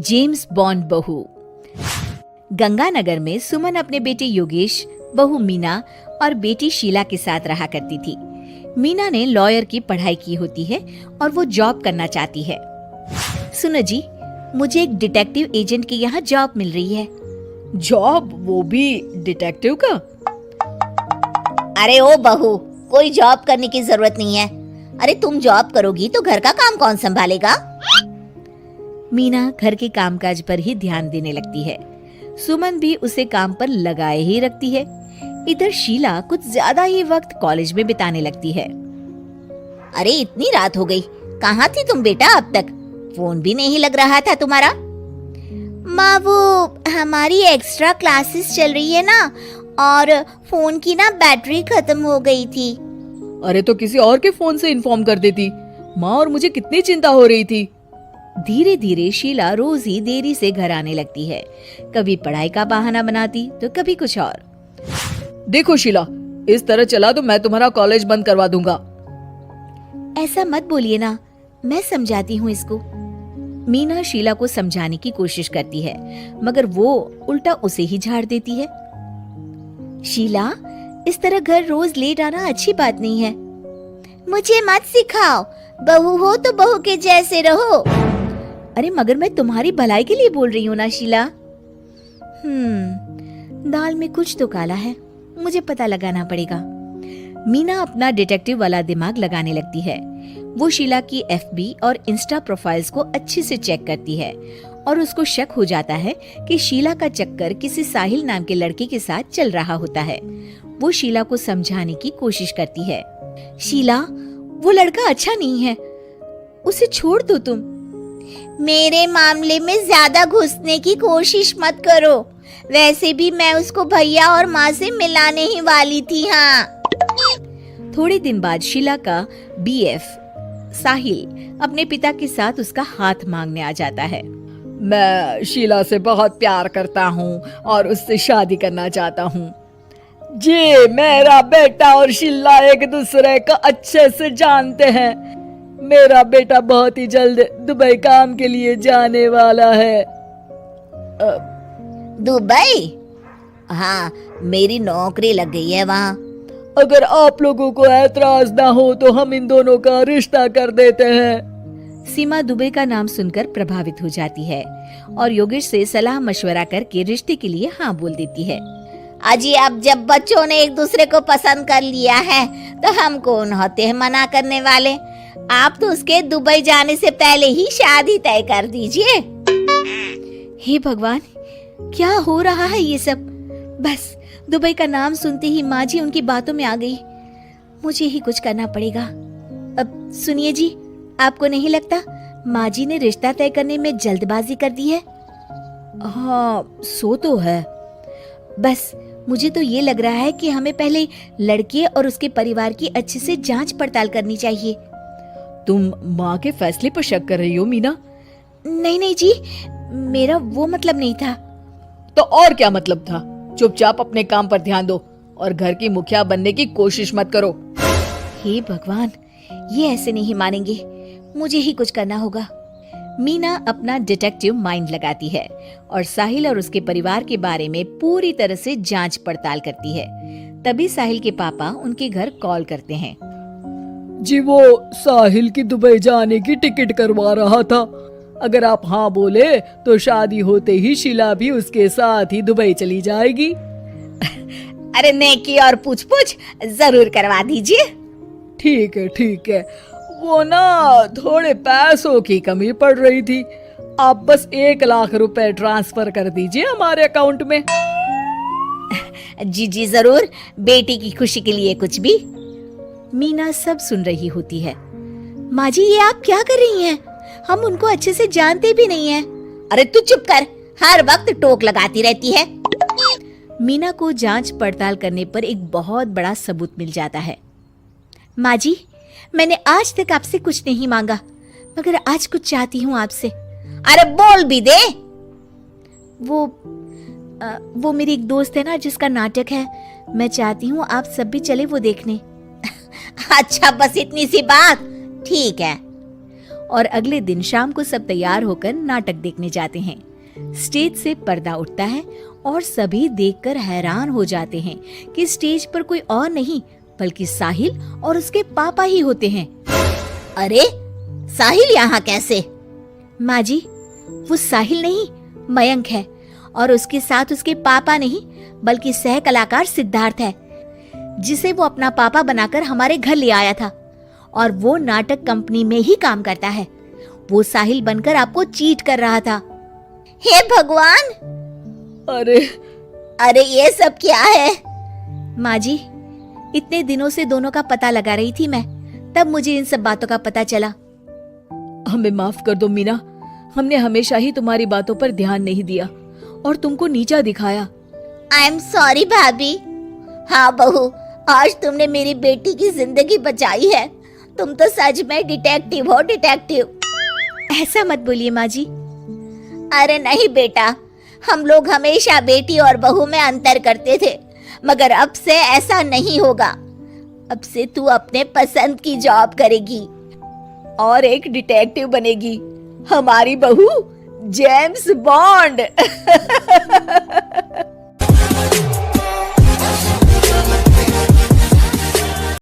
James bond बहू। गंगानगर में सुमन अपने बेटे योगेश, बहू मीना और बेटी शीला के साथ रहा करती थी। मीना ने लॉयर की पढ़ाई की होती है और वो जॉब करना चाहती है। सुनो जी, मुझे एक डिटेक्टिव एजेंट के यहाँ जॉब मिल रही है। जॉब, वो भी डिटेक्टिव का? अरे ओ बहू, कोई जॉब करने की जरूरत नहीं है। अरे तुम जॉब करोगी तो घर का काम कौन संभालेगा? मीना घर के कामकाज पर ही ध्यान देने लगती है। सुमन भी उसे काम पर लगाए ही रखती है। इधर शीला कुछ ज्यादा ही वक्त कॉलेज में बिताने लगती है। अरे इतनी रात हो गई, कहाँ थी तुम बेटा अब तक? फोन भी नहीं लग रहा था तुम्हारा। माँ, वो हमारी एक्स्ट्रा क्लासेस चल रही है ना, और फोन की ना बैटरी खत्म हो गई थी। अरे तो किसी और के फोन से इन्फॉर्म कर देती माँ, और मुझे कितनी चिंता हो रही थी। धीरे धीरे शीला रोज ही देरी से घर आने लगती है। कभी पढ़ाई का बहाना बनाती तो कभी कुछ और। देखो शीला, इस तरह चला तो मैं तुम्हारा कॉलेज बंद करवा दूंगा। ऐसा मत बोलिए ना, मैं समझाती हूँ इसको। मीना शीला को समझाने की कोशिश करती है, मगर वो उल्टा उसे ही झाड़ देती है। शीला, इस तरह घर रोज लेट आना अच्छी बात नहीं है। मुझे मत सिखाओ, बहू हो तो बहू के जैसे रहो। अरे मगर मैं तुम्हारी भलाई के लिए बोल रही हूँ ना शीला। दाल में कुछ तो काला है, मुझे पता लगाना पड़ेगा। मीना अपना डिटेक्टिव वाला दिमाग लगाने लगती है। वो शीला की एफबी और इंस्टा प्रोफाइल्स को अच्छे से चेक करती है और उसको शक हो जाता है कि शीला का चक्कर किसी साहिल नाम के लड़के के साथ चल रहा होता है। वो शीला को समझाने की कोशिश करती है। शीला, वो लड़का अच्छा नहीं है, उसे छोड़ दो तुम। मेरे मामले में ज्यादा घुसने की कोशिश मत करो। वैसे भी मैं उसको भैया और माँ से मिलाने ही वाली थी। हाँ। थोड़े दिन बाद शीला का बीएफ साहिल अपने पिता के साथ उसका हाथ मांगने आ जाता है। मैं शीला से बहुत प्यार करता हूँ और उससे शादी करना चाहता हूँ जी। मेरा बेटा और शीला एक दूसरे को अच्छे से जानते हैं। मेरा बेटा बहुत ही जल्द दुबई काम के लिए जाने वाला है। दुबई? हाँ, मेरी नौकरी लग गई है वहाँ। अगर आप लोगों को ऐतराज ना हो तो हम इन दोनों का रिश्ता कर देते हैं। सीमा दुबई का नाम सुनकर प्रभावित हो जाती है और योगेश से सलाह मशवरा करके रिश्ते के लिए हाँ बोल देती है। अजी, अब जब बच्चों ने एक दूसरे को पसंद कर लिया है तो हम कौन होते हैं मना करने वाले? आप तो उसके दुबई जाने से पहले ही शादी तय कर दीजिए। हे भगवान, क्या हो रहा है ये सब? बस दुबई का नाम सुनते ही माँ जी उनकी बातों में आ गई। मुझे ही कुछ करना पड़ेगा। अब सुनिए जी, आपको नहीं लगता माँ जी ने रिश्ता तय करने में जल्दबाजी कर दी है? हाँ, सो तो है। बस मुझे तो ये लग रहा है कि हमें पहले लड़के और उसके परिवार की अच्छे से जांच पड़ताल करनी चाहिए। तुम माँ के फैसले पर शक कर रही हो मीना? नहीं नहीं जी, मेरा वो मतलब नहीं था। तो और क्या मतलब था? चुपचाप अपने काम पर ध्यान दो और घर की मुखिया बनने की कोशिश मत करो। हे भगवान, ये ऐसे नहीं मानेंगे, मुझे ही कुछ करना होगा। मीना अपना डिटेक्टिव माइंड लगाती है और साहिल और उसके परिवार के बारे में पूरी तरह से जांच पड़ताल करती है। तभी साहिल के पापा उनके घर कॉल करते हैं। जी, वो साहिल की दुबई जाने की टिकट करवा रहा था। अगर आप हाँ बोले तो शादी होते ही शीला भी उसके साथ ही दुबई चली जाएगी। अरे नेकी और पूछ पूछ जरूर करवा दीजिए। ठीक है ठीक है, वो ना थोड़े पैसों की कमी पड़ रही थी। आप बस 1 लाख रुपए ट्रांसफर कर दीजिए हमारे अकाउंट में। जी जी जरूर, बेटी की खुशी के लिए कुछ भी। मीना सब सुन रही होती है। माँ जी, ये आप क्या कर रही हैं? हम उनको अच्छे से जानते भी नहीं हैं। अरे तू चुप कर, हर वक्त टोक लगाती रहती है। मीना को जांच पड़ताल करने पर एक बहुत बड़ा सबूत मिल जाता है। माँ जी, मैंने आज तक आपसे कुछ नहीं मांगा, मगर आज कुछ चाहती हूँ आपसे। अरे बोल भी दे। वो मेरी एक दोस्त है ना जिसका नाटक है, मैं चाहती हूँ आप सब भी चले वो देखने। अच्छा, बस इतनी सी बात? ठीक है। और अगले दिन शाम को सब तैयार होकर नाटक देखने जाते हैं। स्टेज से पर्दा उठता है और सभी देखकर हैरान हो जाते हैं कि स्टेज पर कोई और नहीं बल्कि साहिल और उसके पापा ही होते हैं। अरे साहिल यहाँ कैसे? माँ जी, वो साहिल नहीं मयंक है और उसके साथ उसके पापा नहीं बल्कि सह कलाकार सिद्धार्थ है, जिसे वो अपना पापा बनाकर हमारे घर ले आया था और वो नाटक कंपनी में ही काम करता है। वो साहिल बनकर आपको चीट कर रहा था। हे भगवान, अरे ये सब क्या है? माँ जी, इतने दिनों से दोनों का पता लगा रही थी मैं, तब मुझे इन सब बातों का पता चला। हमें माफ कर दो मीना, हमने हमेशा ही तुम्हारी बातों पर ध्यान नहीं दिया और तुमको नीचा दिखाया। आई एम सॉरी भाभी। हाँ बहू, आज तुमने मेरी बेटी की जिंदगी बचाई है। तुम तो सच में डिटेक्टिव हो, डिटेक्टिव। ऐसा मत बोलिए माँ जी। अरे नहीं बेटा, हम लोग हमेशा बेटी और बहू में अंतर करते थे, मगर अब से ऐसा नहीं होगा। अब से तू अपने पसंद की जॉब करेगी और एक डिटेक्टिव बनेगी, हमारी बहू जेम्स बॉन्ड।